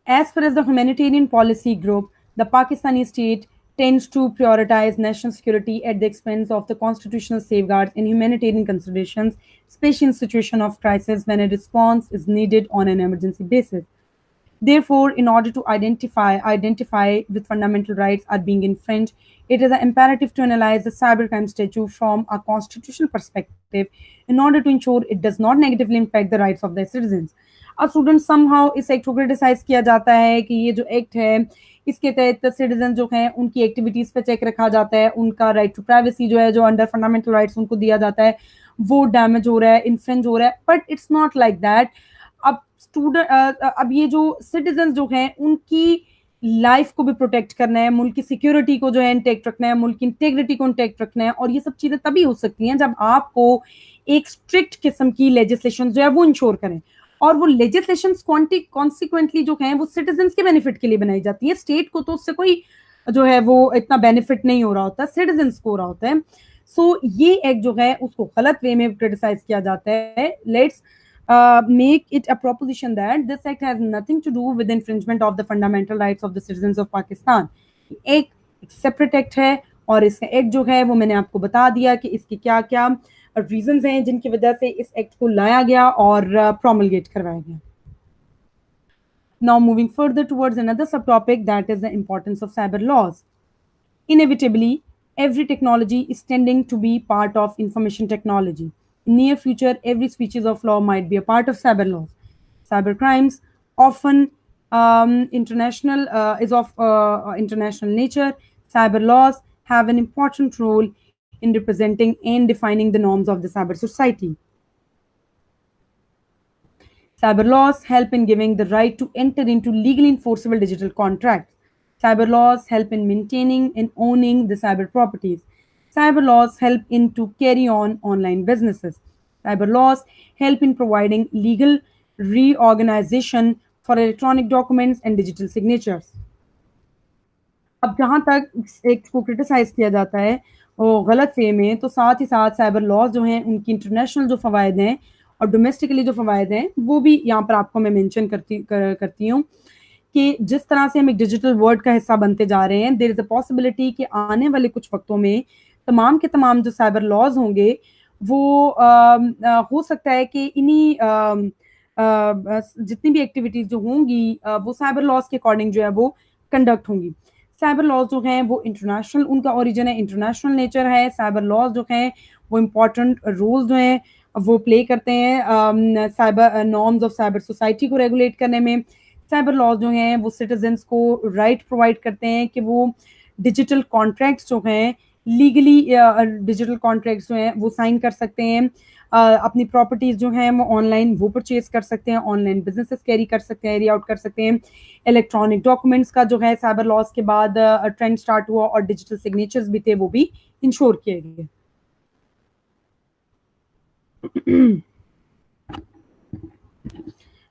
As far as the humanitarian policy group, the Pakistani state tends to prioritize national security at the expense of the constitutional safeguards and humanitarian considerations, especially in situation of crisis when a response is needed on an emergency basis. Therefore, in order to identify with fundamental rights are being infringed, it is imperative to analyze the cybercrime statute from a constitutional perspective in order to ensure it does not negatively impact the rights of their citizens. अब student somehow इस act को criticise किया जाता है कि ये जो act है इसके तहत सिटीजन जो हैं उनकी एक्टिविटीज पे चेक रखा जाता है, उनका राइट टू प्राइवेसी जो है जो अंडर फंडामेंटल राइट्स उनको दिया जाता है वो डैमेज हो रहा है, इन्फ्रिंज हो रहा है, but it's not like that. अब अब ये जो सिटीजन जो हैं उनकी लाइफ को भी प्रोटेक्ट करना है, मुल्क की सिक्योरिटी को जो है इंटेक्ट रखना है, मुल्क की इंटेग्रिटी को इंटेक्ट रखना है, और ये सब चीजें तभी हो सकती हैं जब आपको एक स्ट्रिक्ट किस्म की लेजिस्लेशन जो है वो इंश्योर करें, और वो लेजिस्लेशन कॉन्सिक्वेंटली जो है वो सिटीजन के बेनिफिट के लिए बनाई जाती है. स्टेट को तो उससे कोई जो है वो इतना बेनिफिट नहीं हो रहा होता, सिटीजन को हो रहा होता है. सो ये एक जो है उसको गलत वे में क्रिटिसाइज किया जाता है. Let's make it a proposition that this act has nothing to do with the infringement of the fundamental rights of the citizens of Pakistan. एक सेपरेट एक्ट है और इसका एक्ट जो है वो मैंने आपको बता दिया कि इसके क्या क्या रीजंस हैं जिनकी वजह से इस एक्ट को लाया गया और प्रोमलगेट करवाया गया. Now moving further towards another subtopic, that is the importance of cyber laws. Inevitably, every technology is tending to be part of information technology. In near future, every species of law might be a part of cyber laws. Cyber crimes often international nature. Cyber laws have an important role in representing and defining the norms of the cyber society. Cyber laws help in giving the right to enter into legally enforceable digital contracts. Cyber laws help in maintaining and owning the cyber properties. Cyber laws help in to carry on online businesses. Cyber laws help in providing legal reorganization for electronic documents and digital signatures. अब जहाँ तक act को criticise किया जाता है वो गलत वे में, तो साथ ही साथ साइबर लॉज जो हैं उनकी इंटरनेशनल जो फ़वायद हैं और डोमेस्टिकली जो फ़वायद हैं वो भी यहाँ पर आपको मैं मेंशन करती हूँ कि जिस तरह से हम एक डिजिटल वर्ल्ड का हिस्सा बनते जा रहे हैं, देयर इज़ अ पॉसिबिलिटी कि आने वाले कुछ वक्तों में तमाम के तमाम जो साइबर लॉज होंगे वो हो सकता है कि इन्हीं जितनी भी एक्टिविटीज़ जो होंगी वो साइबर लॉज के अकॉर्डिंग जो है वो कंडक्ट होंगी. साइबर लॉज जो हैं वो इंटरनेशनल उनका ओरिजिन है, इंटरनेशनल नेचर है. साइबर लॉज जो हैं वो इम्पॉर्टेंट रोल जो हैं वो प्ले करते हैं cyber norms of cyber society को रेगुलेट करने में. साइबर लॉज जो हैं वो सिटीजन्स को राइट प्रोवाइड करते हैं कि वो डिजिटल कॉन्ट्रैक्ट्स जो हैं लीगली डिजिटल कॉन्ट्रैक्ट्स जो हैं वो साइन कर सकते हैं, अपनी प्रॉपर्टीज जो हैं वो ऑनलाइन वो परचेज कर सकते हैं, ऑनलाइन बिजनेसेस कैरी कर सकते हैं, कैरी आउट कर सकते हैं. इलेक्ट्रॉनिक डॉक्यूमेंट्स का जो है साइबर लॉज के बाद ट्रेंड स्टार्ट हुआ और डिजिटल सिग्नेचर्स भी थे वो भी इंश्योर किए गए.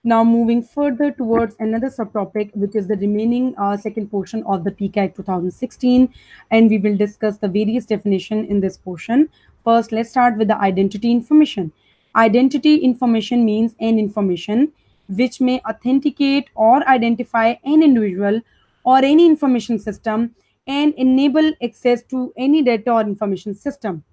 Now moving further towards another subtopic, which is the remaining second portion of the PICA Act 2016, and we will discuss the various definition in this portion. First, let's start with the identity information. Identity information means an information which may authenticate or identify an individual or any information system and enable access to any data or information system.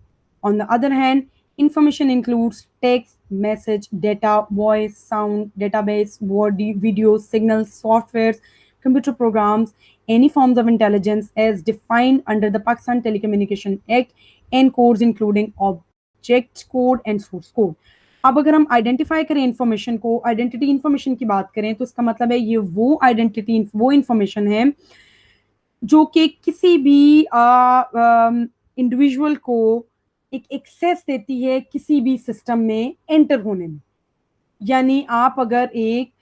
On the other hand, information includes text, message, data, voice, sound, database, word, video, signals, softwares, computer programs, any forms of intelligence as defined under the Pakistan Telecommunication Act and codes including object code and source code. अब अगर हम identify करें information को, identity information की बात करें तो इसका मतलब है ये वो आइडेंटिटी वो इन्फॉर्मेशन है जो कि किसी भी इंडिविजुअल को एक एक्सेस देती है किसी भी सिस्टम में एंटर होने में. यानी आप अगर एक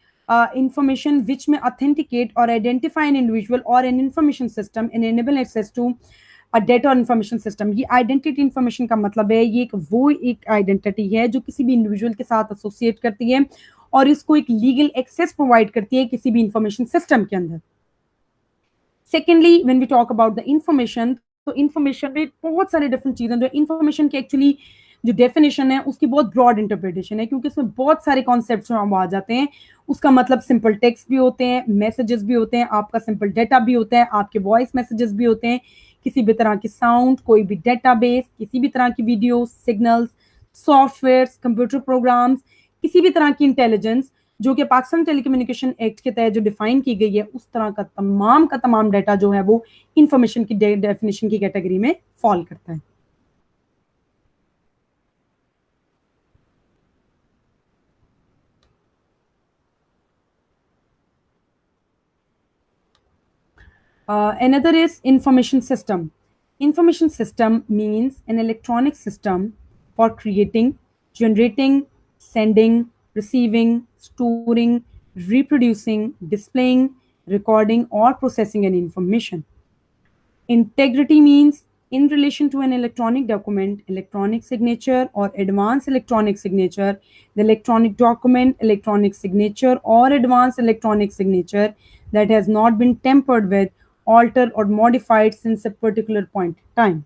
इंफॉर्मेशन विच में ऑथेंटिकेट और आइडेंटिफाई एन इंडिविजुअल और an information system and enable access to a data और इंफॉर्मेशन सिस्टम, ये आइडेंटिटी इंफॉर्मेशन का मतलब है ये एक आइडेंटिटी है जो किसी भी इंडिविजुअल के साथ एसोसिएट करती है और इसको एक लीगल एक्सेस प्रोवाइड करती है किसी भी इंफॉर्मेशन सिस्टम के अंदर. Secondly, when we talk about the information, तो इंफॉर्मेशन में बहुत सारे डिफरेंट चीज़ें जो इंफॉर्मेशन के एक्चुअली जो डेफिनेशन है उसकी बहुत ब्रॉड इंटरप्रिटेशन है, क्योंकि उसमें बहुत सारे कॉन्सेप्ट्स आ जाते हैं। उसका मतलब सिंपल टेक्स्ट भी होते हैं, मैसेजेस भी होते हैं, आपका सिंपल डेटा भी होता है, आपके वॉइस मैसेजेस भी होते हैं, किसी भी तरह की साउंड, कोई भी डेटाबेस, किसी भी तरह की video, signals, softwares, computer programs, किसी भी तरह की इंटेलिजेंस जो कि पाकिस्तान टेलीकम्युनिकेशन एक्ट के तहत जो डिफाइन की गई है, उस तरह का तमाम डाटा जो है वो इंफॉर्मेशन की डेफिनेशन की कैटेगरी में फॉल करता है। Another is information system. Information system means an electronic system for creating, generating, sending, receiving, storing, reproducing, displaying, recording, or processing an information. Integrity means in relation to an electronic document, electronic signature, or advanced electronic signature, the electronic document, electronic signature, or advanced electronic signature that has not been tampered with, altered, or modified since a particular point in time.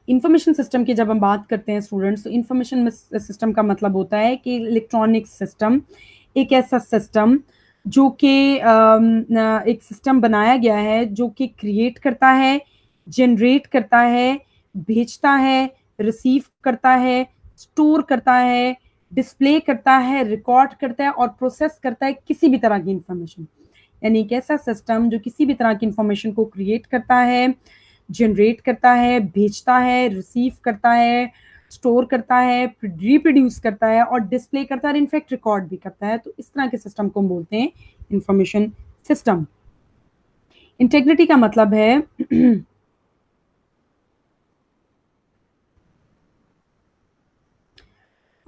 Information system की जब हम बात करते हैं students, तो information system का मतलब होता है कि इलेक्ट्रॉनिक सिस्टम एक ऐसा सिस्टम जो कि एक सिस्टम बनाया गया है जो कि क्रिएट करता है, जनरेट करता है, भेजता है, रिसीव करता है, स्टोर करता है, डिस्प्ले करता है, रिकॉर्ड करता है और प्रोसेस करता है किसी भी तरह की इंफॉर्मेशन। यानी एक ऐसा सिस्टम जो किसी भी तरह की इंफॉर्मेशन को क्रिएट करता है, जनरेट करता है, भेजता है, रिसीव करता है, स्टोर करता है, रिप्रोड्यूस करता है और डिस्प्ले करता है और इनफैक्ट रिकॉर्ड भी करता है। तो इस तरह के सिस्टम को हम बोलते हैं इंफॉर्मेशन सिस्टम। इंटेग्रिटी का मतलब है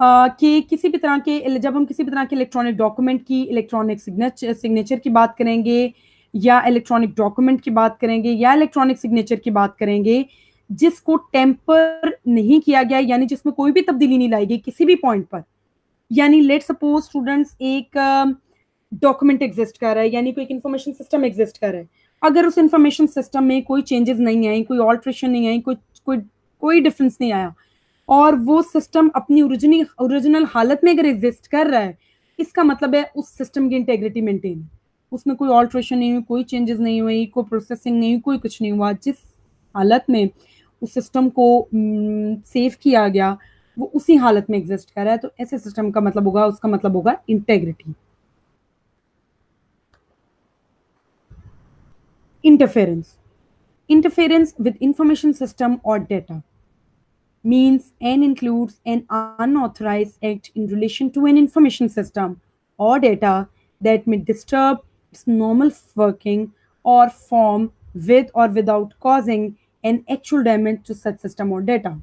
कि किसी भी तरह के, जब हम किसी भी तरह के इलेक्ट्रॉनिक डॉक्यूमेंट की इलेक्ट्रॉनिक सिग्नेचर की बात करेंगे, या इलेक्ट्रॉनिक डॉक्यूमेंट की बात करेंगे, या इलेक्ट्रॉनिक सिग्नेचर की बात करेंगे जिसको टेम्पर नहीं किया गया, यानी जिसमें कोई भी तब्दीली नहीं लाई गई किसी भी पॉइंट पर। यानी लेट सपोज स्टूडेंट्स, एक डॉक्यूमेंट एग्जिस्ट कर रहा है, यानी कोई एक इंफॉर्मेशन सिस्टम एग्जिस्ट कर रहा है, अगर उस इंफॉर्मेशन सिस्टम में कोई चेंजेस नहीं आई, कोई ऑल्ट्रेशन नहीं आई, कोई कोई डिफरेंस नहीं आया और वो सिस्टम अपनी ओरिजिनल हालत में अगर एग्जिस्ट कर रहा है, इसका मतलब है उस सिस्टम की इंटेग्रिटी मेंटेन है, उसमें कोई ऑल्ट्रेशन नहीं हुई, कोई चेंजेस नहीं हुई, कोई प्रोसेसिंग नहीं हुई, कोई कुछ नहीं हुआ, जिस हालत में उस सिस्टम को सेव किया गया वो उसी हालत में एग्जिस्ट कर रहा है। तो ऐसे सिस्टम का मतलब होगा, उसका मतलब होगा integrity. Interference with information system or data means and includes an unauthorized act in relation to an information system or data that may disturb its normal working or form with or without causing an actual damage to such system or data.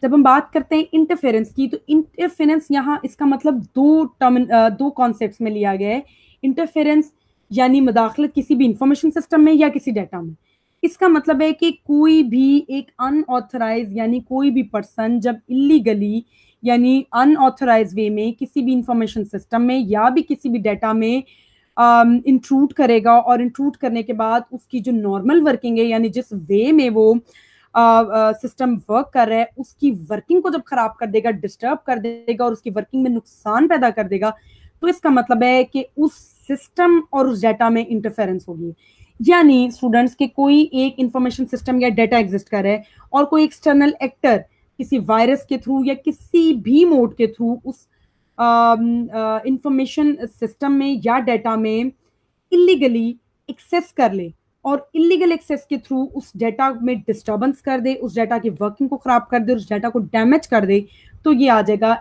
जब हम बात करते हैं interference की, तो interference यहाँ इसका मतलब दो कॉन्सेप्ट्स में लिया गया है। इंटरफेरेंस यानी मदाखलत किसी भी इंफॉर्मेशन सिस्टम में या किसी डाटा में। इसका मतलब है कि कोई भी एक अनऑथराइज यानी कोई भी पर्सन जब इलीगली यानी अनऑथराइज वे में किसी भी इंफॉर्मेशन सिस्टम में या भी किसी भी डाटा में इंट्रूड करेगा, और इंट्रूड करने के बाद उसकी जो नॉर्मल वर्किंग है यानी जिस वे में वो सिस्टम वर्क कर रहा है उसकी वर्किंग को जब खराब कर देगा, डिस्टर्ब कर देगा और उसकी वर्किंग में नुकसान पैदा कर देगा, तो इसका मतलब है कि उस सिस्टम और उस डाटा में इंटरफेरेंस होगी। यानी स्टूडेंट्स के कोई एक इंफॉर्मेशन सिस्टम या डाटा एग्जिस्ट कर रहा है और कोई एक्सटर्नल एक्टर किसी वायरस के थ्रू या किसी भी मोड के थ्रू उस इंफॉर्मेशन सिस्टम में या डाटा में इलीगली एक्सेस कर ले और इलीगल एक्सेस के थ्रू उस डाटा में डिस्टर्बेंस कर दे, उस डाटा की वर्किंग को खराब कर दे, उस डाटा को डैमेज कर दे, तो ये आ जाएगा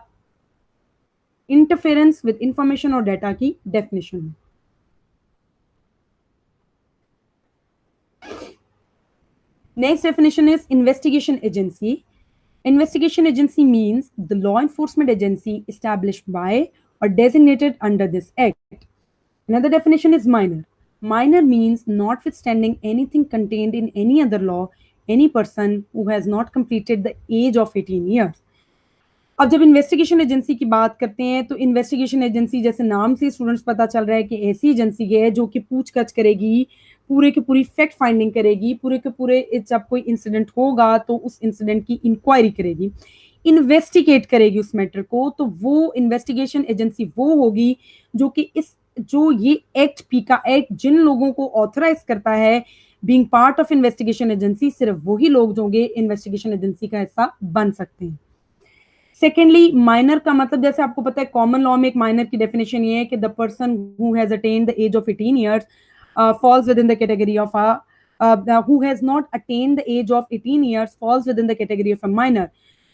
इंटरफेरेंस विद इंफॉर्मेशन और डाटा की डेफिनेशन में। Next definition is investigation agency. Investigation agency means the law enforcement agency established by or designated under this act. Another definition is minor. Minor means notwithstanding anything contained in any other law, any person who has not completed the age of 18 years. अब जब investigation agency की बात करते हैं तो investigation agency जैसे नाम से स्टूडेंट्स पता चल रहा है कि ऐसी एजेंसी है जो कि पूछताछ करेगी, पूरे की पूरी फैक्ट फाइंडिंग करेगी, पूरे के पूरे जब कोई इंसिडेंट होगा तो उस इंसिडेंट की इंक्वायरी करेगी, इन्वेस्टिगेट करेगी उस मैटर को। तो वो इन्वेस्टिगेशन एजेंसी वो होगी जो कि इस जो ये एक्ट पीका एक्ट जिन लोगों को ऑथराइज करता है being part of investigation agency, सिर्फ वही लोग जो होंगे इन्वेस्टिगेशन एजेंसी का हिस्सा बन सकते हैं। सेकेंडली, माइनर का मतलब जैसे आपको पता है कॉमन लॉ में एक माइनर की डेफिनेशन ये है कि the person who has attend the age of 18 years falls within the category of a who has not attained the age of 18 years falls within the category of a minor।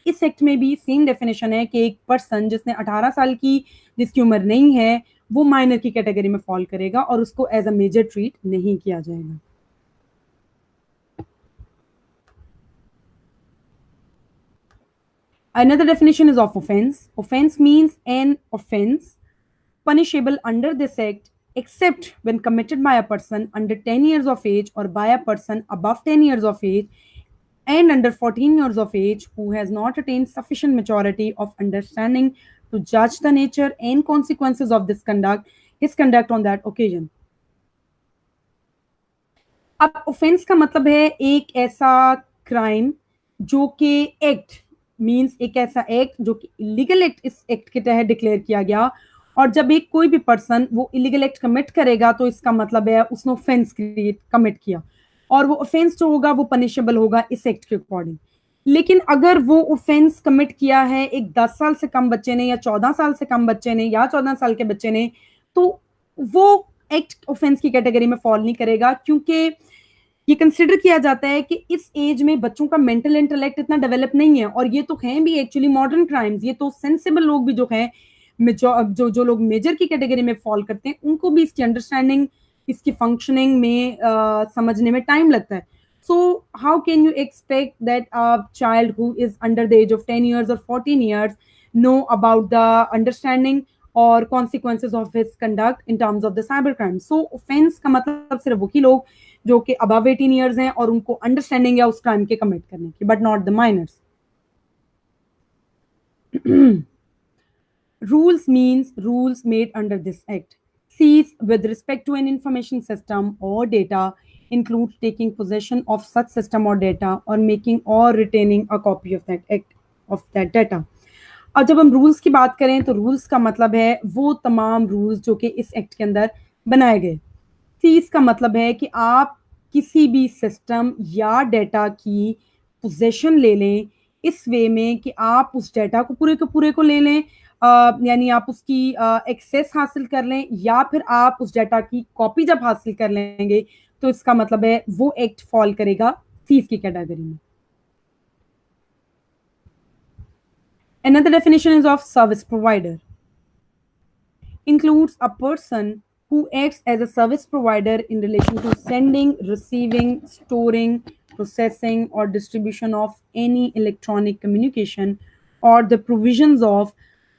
इस sect में भी same definition है कि एक person जिसने 18 साल की जिसकी उम्र नहीं है वो माइनर की कैटेगरी में फॉल करेगा और उसको एज अ मेजर ट्रीट नहीं किया जाएगा। Another definition is of offense. Offense means an offense punishable under this act except when committed by a person under 10 years of age or by a person above 10 years of age and under 14 years of age who has not attained sufficient maturity of understanding to judge the nature and consequences of this conduct, his conduct on that occasion। अब offence का मतलब है एक ऐसा crime जो कि act means एक ऐसा एक्ट जो कि इलीगल एक्ट इस एक्ट के तहत डिक्लेयर किया गया, और जब एक कोई भी पर्सन वो इलीगल एक्ट कमिट करेगा तो इसका मतलब है उसने ऑफेंस क्रिएट कमिट किया, और वो ऑफेंस जो होगा वो पनिशेबल होगा इस एक्ट के अकॉर्डिंग। लेकिन अगर वो ऑफेंस कमिट किया है एक 10 साल से कम बच्चे ने या 14 साल से कम बच्चे ने या 14 साल के बच्चे ने, तो वो एक्ट ऑफेंस की कैटेगरी में फॉल नहीं करेगा, क्योंकि ये कंसिडर किया जाता है कि इस एज में बच्चों का मेंटल इंटेलेक्ट इतना डेवलप नहीं है, और ये तो हैं भी एक्चुअली मॉडर्न क्राइम्स, ये तो सेंसिबल लोग भी जो हैं जो जो लोग मेजर की कैटेगरी में फॉल करते हैं उनको भी इसकी अंडरस्टैंडिंग इसकी फंक्शनिंग में समझने में टाइम लगता है। So how can you expect that a child who is under the age of 10 years और 14 years know about the understanding और consequences of his conduct in terms of the cyber crime। so offense का मतलब सिर्फ वही लोग जो कि above 18 years हैं और उनको अंडरस्टैंडिंग है उस क्राइम के कमिट करने की, but not the minors. Rules means rules made under this act. Cease with respect to an information system or data includes taking possession of such system or data or making or retaining a copy of that act of that data। और जब हम rules की बात करें तो rules का मतलब है वो तमाम रूल्स जो कि इस एक्ट के अंदर बनाए गए। सीज का मतलब है कि आप किसी भी सिस्टम या डेटा की पोजेशन ले लें इस वे में कि आप उस डेटा को पूरे के पूरे को ले लें, यानी आप उसकी एक्सेस हासिल कर लें, या फिर आप उस डेटा की कॉपी जब हासिल कर लेंगे तो इसका मतलब है वो एक्ट फॉल करेगा सीज की कैटेगरी में। Another definition is of service provider. Includes a person who acts as a service provider in relation to sending, receiving, storing, processing, or distribution of any electronic communication or the provisions of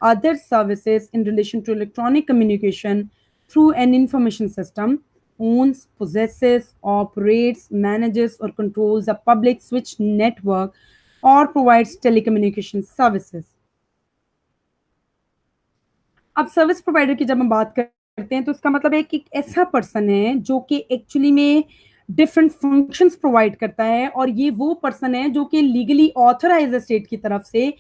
other services in relation to electronic communication through an information system, owns, possesses, operates, manages, or controls a public switch network or provides telecommunication services। अब service provider की जब हम बात करते हैं तो इसका मतलब है कि एक ऐसा पर्सन है जो कि एक्चुअली में डिफरेंट फंक्शंस प्रोवाइड करता है, और ये वो पर्सन है जो कि लीगली ऑथराइज है स्टेट की तरफ से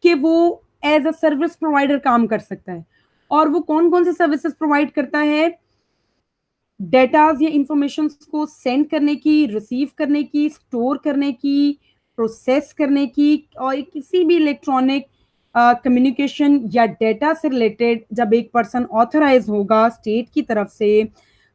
कि वो एज अ सर्विस प्रोवाइडर काम कर सकता है। और वो कौन कौन से सर्विसेज प्रोवाइड करता है? डेटाज या इंफॉर्मेशन को सेंड करने की, रिसीव करने की, स्टोर करने की, प्रोसेस करने की, और किसी भी इलेक्ट्रॉनिक कम्युनिकेशन या डेटा से रिलेटेड जब एक पर्सन ऑथराइज होगा स्टेट की तरफ से,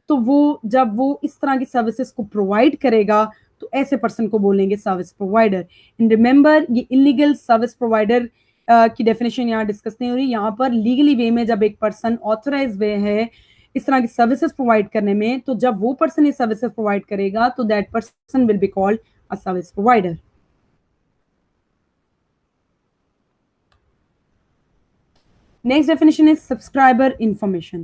तो वो जब वो इस तरह की सर्विसेज को प्रोवाइड करेगा तो ऐसे पर्सन को बोलेंगे सर्विस प्रोवाइडर। एंड रिमेंबर, ये इलीगल सर्विस प्रोवाइडर की डेफिनेशन यहाँ डिस्कस नहीं हो रही, यहाँ पर लीगली वे में जब एक पर्सन ऑथराइज वे है इस तरह की सर्विसेज प्रोवाइड करने में, तो जब वो पर्सन ये सर्विसेज प्रोवाइड करेगा तो that person will be called a service provider. Next definition is subscriber information.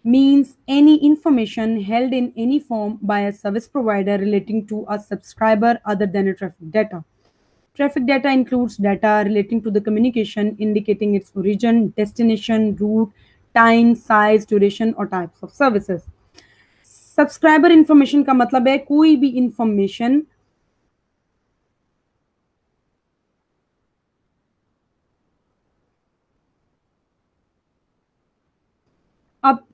Means any information held in any form by a service provider relating to a subscriber other than a traffic data. Traffic data includes data relating to the communication, indicating its origin, destination, route, time, size, duration और types of services. Subscriber information का मतलब है कोई भी information अब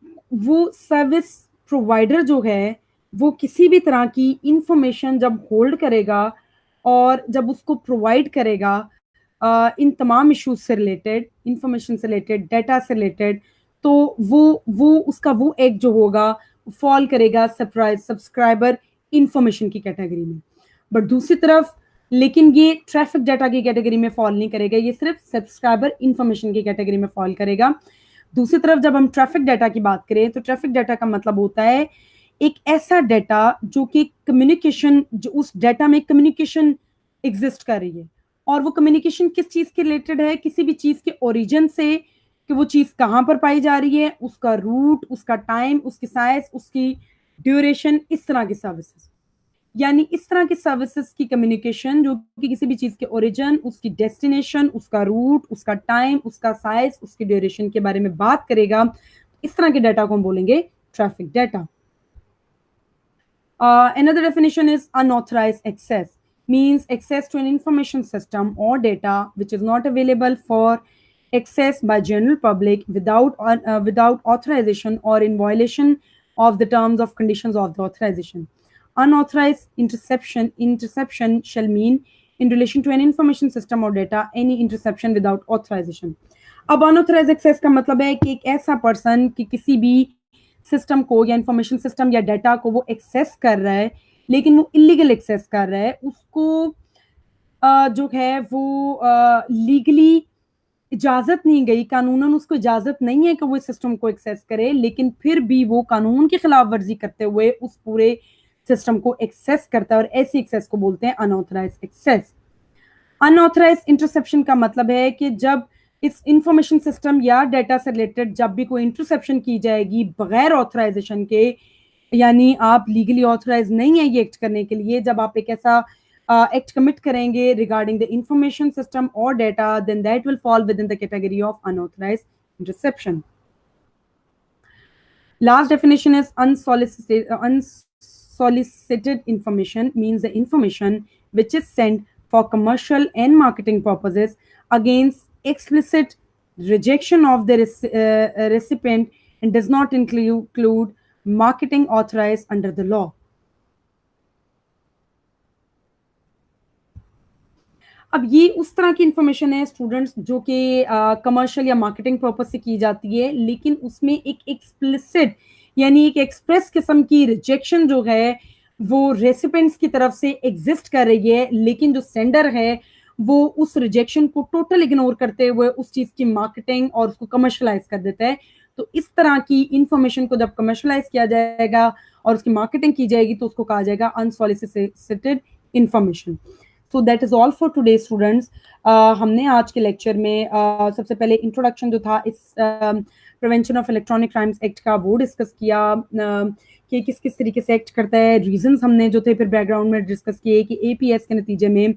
वो service provider जो है वो किसी भी तरह की इंफॉर्मेशन जब होल्ड करेगा और जब उसको प्रोवाइड करेगा इन तमाम इश्यूज से रिलेटेड, इंफॉर्मेशन से रिलेटेड, डाटा से रिलेटेड, तो वो उसका वो एक जो होगा फॉल करेगा सब्सक्राइबर इंफॉर्मेशन की कैटेगरी में। बट दूसरी तरफ लेकिन ये ट्रैफिक डाटा की कैटेगरी में फॉल नहीं करेगा, ये सिर्फ सब्सक्राइबर इंफॉर्मेशन की कैटेगरी में फॉल करेगा। दूसरी तरफ जब हम ट्रैफिक डाटा की बात करें तो ट्रैफिक डाटा का मतलब होता है एक ऐसा डाटा जो कि कम्युनिकेशन, जो उस डाटा में कम्युनिकेशन एग्जिस्ट कर रही है और वो कम्युनिकेशन किस चीज के रिलेटेड है, किसी भी चीज के ओरिजिन से कि वो चीज कहां पर पाई जा रही है, उसका रूट, उसका टाइम, उसकी साइज, उसकी ड्यूरेशन, इस तरह की सर्विसेज। यानी इस तरह की सर्विसेज की कम्युनिकेशन जो कि किसी भी चीज के ओरिजिन, उसकी डेस्टिनेशन, उसका रूट, उसका टाइम, उसका साइज, उसकी ड्यूरेशन के बारे में बात करेगा, इस तरह के डाटा को हम बोलेंगे traffic data. Another definition is unauthorized access, means access to an information system or data which is not available for access by general public without authorization or in violation of the terms of conditions of the authorization. Unauthorized interception shall mean in relation to an information system or data any interception without authorization. अब unauthorized access का मतलब है कि एक ऐसा person कि किसी भी सिस्टम को या इंफॉर्मेशन सिस्टम या डाटा को वो एक्सेस कर रहा है लेकिन वो इलीगल एक्सेस कर रहा है, उसको जो है वो लीगली इजाजत नहीं गई, कानूनन उसको इजाजत नहीं है कि वो इस सिस्टम को एक्सेस करे, लेकिन फिर भी वो कानून की खिलाफ वर्जी करते हुए उस पूरे सिस्टम को एक्सेस करता है और ऐसी एक्सेस को बोलते हैं अनऑथराइज एक्सेस। अनऑथराइज इंटरसेप्शन का मतलब है कि जब इस इंफॉर्मेशन सिस्टम या डाटा से रिलेटेड जब भी कोई इंटरसेप्शन की जाएगी बगैर ऑथराइजेशन के, यानी आप लीगली ऑथराइज नहीं है ये एक्ट करने के लिए, जब आप एक ऐसा एक्ट कमिट करेंगे रिगार्डिंग द इंफॉर्मेशन सिस्टम और data, then that will fall within the category of unauthorise interception. Last definition is unsolicited information, means the information which is sent for commercial and marketing purposes against explicit rejection of the recipient and does not include marketing authorized under the law. अब ये उस तरह की information है students जो कि commercial या marketing purpose से की जाती है, लेकिन उसमें एक एक्सप्लिसिट यानी एक एक्सप्रेस किस्म की रिजेक्शन जो है वो रेसिपेंट्स की तरफ से एग्जिस्ट कर रही है, लेकिन जो सेंडर है वो उस रिजेक्शन को टोटल इग्नोर करते हुए उस चीज की मार्केटिंग और उसको कमर्शलाइज कर देता है। तो इस तरह की इंफॉर्मेशन को जब कमर्शलाइज किया जाएगा और उसकी मार्केटिंग की जाएगी तो उसको कहा जाएगा unsolicited information. So that is all for today students. हमने आज के लेक्चर में सबसे पहले इंट्रोडक्शन जो था इस prevention of electronic crimes act का वो डिस्कस किया कि किस किस तरीके से एक्ट करता है, रीजंस हमने जो थे फिर बैकग्राउंड में डिस्कस किए कि एपीएस के नतीजे में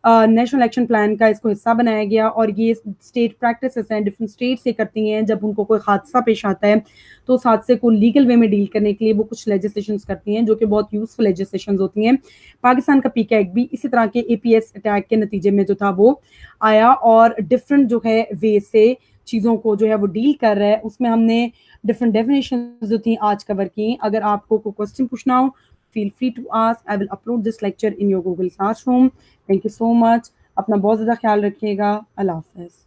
नेशनल एक्शन प्लान का इसको हिस्सा बनाया गया और ये स्टेट प्रैक्टिसेस हैं, डिफरेंट स्टेट से करती हैं, जब उनको कोई हादसा पेश आता है तो उस हादसे को लीगल वे में डील करने के लिए वो कुछ लेजिस्लेशंस करती हैं जो कि बहुत यूजफुल लेजिस्लेशंस होती हैं। पाकिस्तान का पीके एक्ट भी इसी तरह के एपीएस अटैक के नतीजे में जो था वो आया और डिफरेंट जो है वे से चीज़ों को जो है वो डील कर रहा है। उसमें हमने डिफरेंट डेफिनेशन जो थी आज कवर की। अगर आपको कोई क्वेश्चन पूछना हो feel free to ask. I will upload this lecture in your Google Classroom. Thank you so much. अपना बहुत ज़्यादा ख्याल रखिएगा। अल्लाह हाफ़िज़।